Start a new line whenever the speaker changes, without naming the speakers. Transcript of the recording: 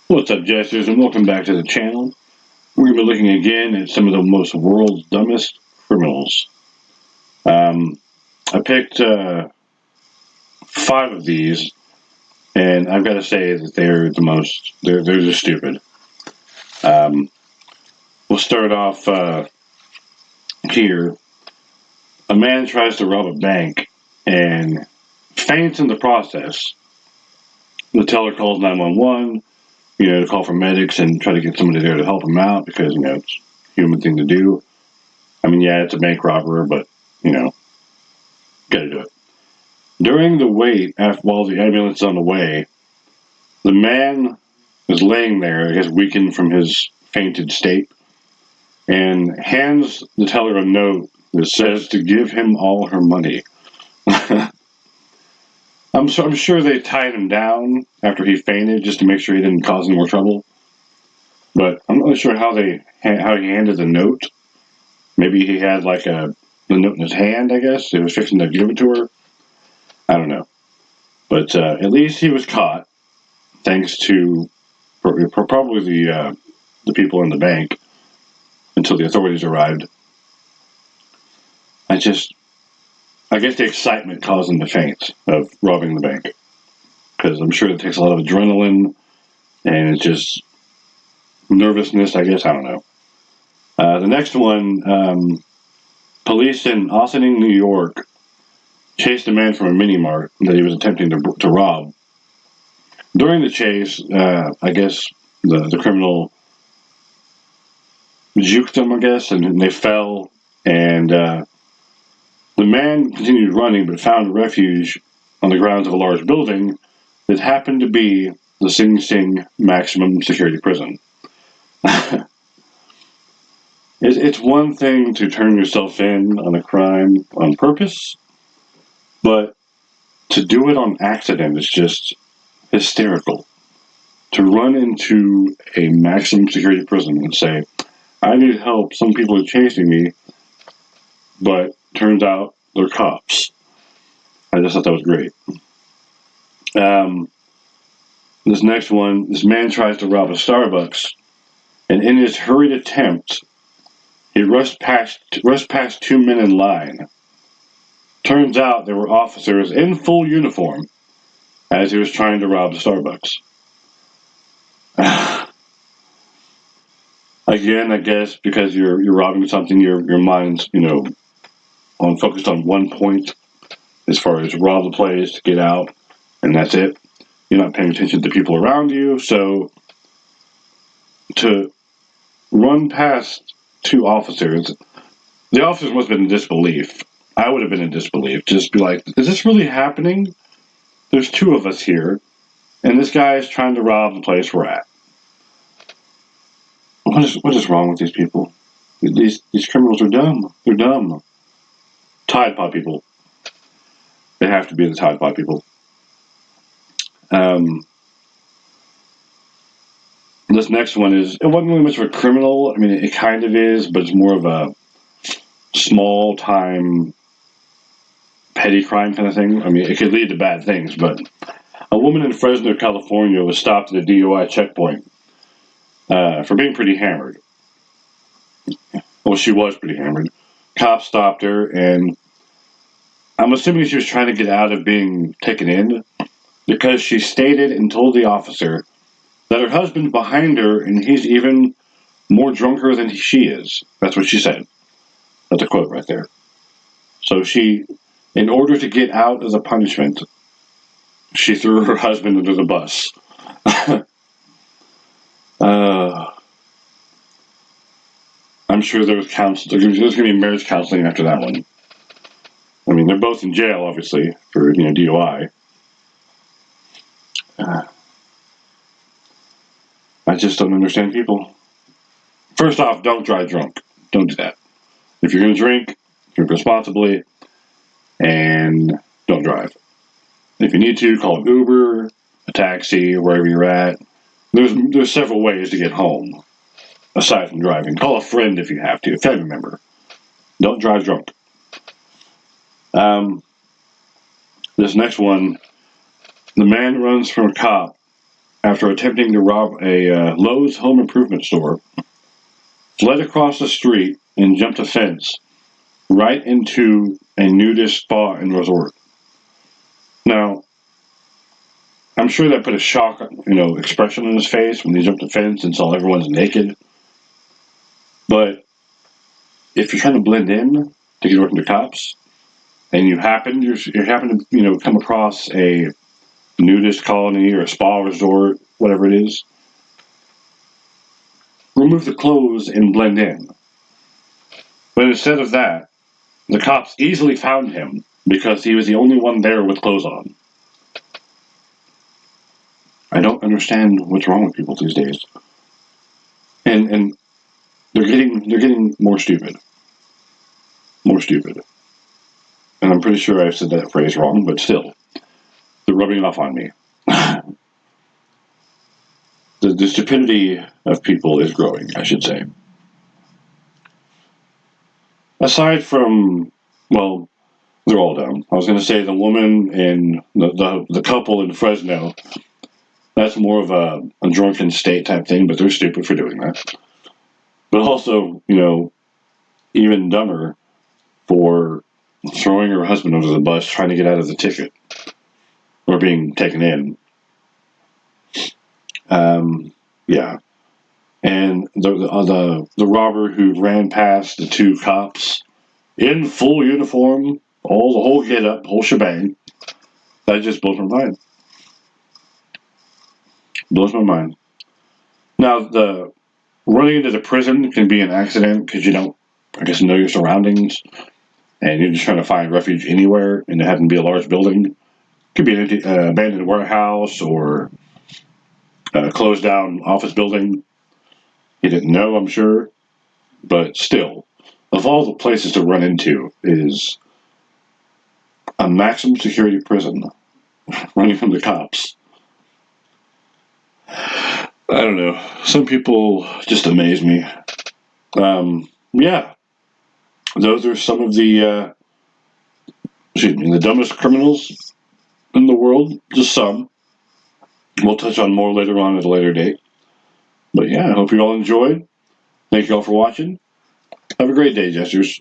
What's up, Jesters, and welcome back to the channel. We're going to be looking again at some of the most world's dumbest criminals. I picked 5 of these, and I've got to say that they're just stupid. We'll start off here. A man tries to rob a bank and faints in the process. The teller calls 911, to call for medics and try to get somebody there to help him out because, it's a human thing to do. I mean, yeah, it's a bank robber, but, gotta do it. During the wait, while the ambulance is on the way, the man is laying there, I guess weakened from his fainted state, and hands the teller a note that says to give him all her money. I'm sure they tied him down after he fainted just to make sure he didn't cause any more trouble. But I'm not really sure how he handed the note. Maybe he had the note in his hand, I guess. He was fixing to give it to her. I don't know. But at least he was caught, thanks to probably the people in the bank until the authorities arrived. I guess the excitement caused him to faint of robbing the bank. Because I'm sure it takes a lot of adrenaline and it's just nervousness, I guess. I don't know. The next one, police in Ossining, New York, chased a man from a mini mart that he was attempting to rob. During the chase, I guess the criminal juked them, I guess, and they fell. And the man continued running, but found refuge on the grounds of a large building that happened to be the Sing Sing maximum security prison. It's one thing to turn yourself in on a crime on purpose, but to do it on accident is just hysterical. To run into a maximum security prison and say, I need help, some people are chasing me, but turns out they're cops. I just thought that was great. This next one, this man tries to rob a Starbucks, and in his hurried attempt, he rushed past 2 men in line. Turns out they were officers in full uniform as he was trying to rob the Starbucks. Again, I guess because you're robbing something, your mind's focused on one point as far as rob the place, get out, and that's it. You're not paying attention to the people around you, so to run past 2 officers, the officers must have been in disbelief. I would have been in disbelief. Just be like, is this really happening? There's 2 of us here, and this guy is trying to rob the place we're at. What is wrong with these people? These criminals are dumb. They're dumb. Tide Pod people. They have to be the Tide Pod people. This next one it wasn't really much of a criminal. I mean, it kind of is, but it's more of a small time petty crime kind of thing. I mean, it could lead to bad things, but a woman in Fresno, California was stopped at a DUI checkpoint for being pretty hammered. Well, she was pretty hammered. Cops stopped her, and I'm assuming she was trying to get out of being taken in because she stated and told the officer that her husband's behind her and he's even more drunker than she is. That's what she said. That's a quote right there. So in order to get out as a punishment, she threw her husband under the bus. I'm sure there's going to be marriage counseling after that one. I mean, they're both in jail, obviously, for DUI. I just don't understand people. First off, don't drive drunk. Don't do that. If you're going to drink responsibly, and don't drive. If you need to, call an Uber, a taxi, wherever you're at. There's several ways to get home, aside from driving. Call a friend if you have to, a family member. Don't drive drunk. This next one, the man runs from a cop after attempting to rob a Lowe's home improvement store, fled across the street, and jumped a fence right into a nudist spa and resort. Now, I'm sure that put a shock, expression on his face when he jumped the fence and saw everyone's naked. But if you're trying to blend in to get away from the cops, and you happen to come across a nudist colony or a spa resort, whatever it is, remove the clothes and blend in. But instead of that, the cops easily found him because he was the only one there with clothes on. I don't understand what's wrong with people these days, and they're getting more stupid, and I'm pretty sure I said that phrase wrong, but still, they're rubbing it off on me. The stupidity of people is growing, I should say. Aside from, well, they're all dumb. I was going to say the woman and the couple in Fresno. That's more of a drunken state type thing, but they're stupid for doing that. But also, even dumber for throwing her husband under the bus trying to get out of the ticket or being taken in. Yeah. And the robber who ran past the two cops in full uniform, the whole get up, whole shebang, that just blows my mind. Blows my mind. Now, the running into the prison can be an accident because you don't, I guess, know your surroundings, and you're just trying to find refuge anywhere, and it happen to be a large building. Could be an abandoned warehouse or a closed down office building. You didn't know, I'm sure, but still, of all the places to run into is a maximum security prison running from the cops. I don't know. Some people just amaze me. Yeah, those are some of the dumbest criminals in the world. Just some. We'll touch on more later on at a later date. But yeah, I hope you all enjoyed. Thank you all for watching. Have a great day, Jesters.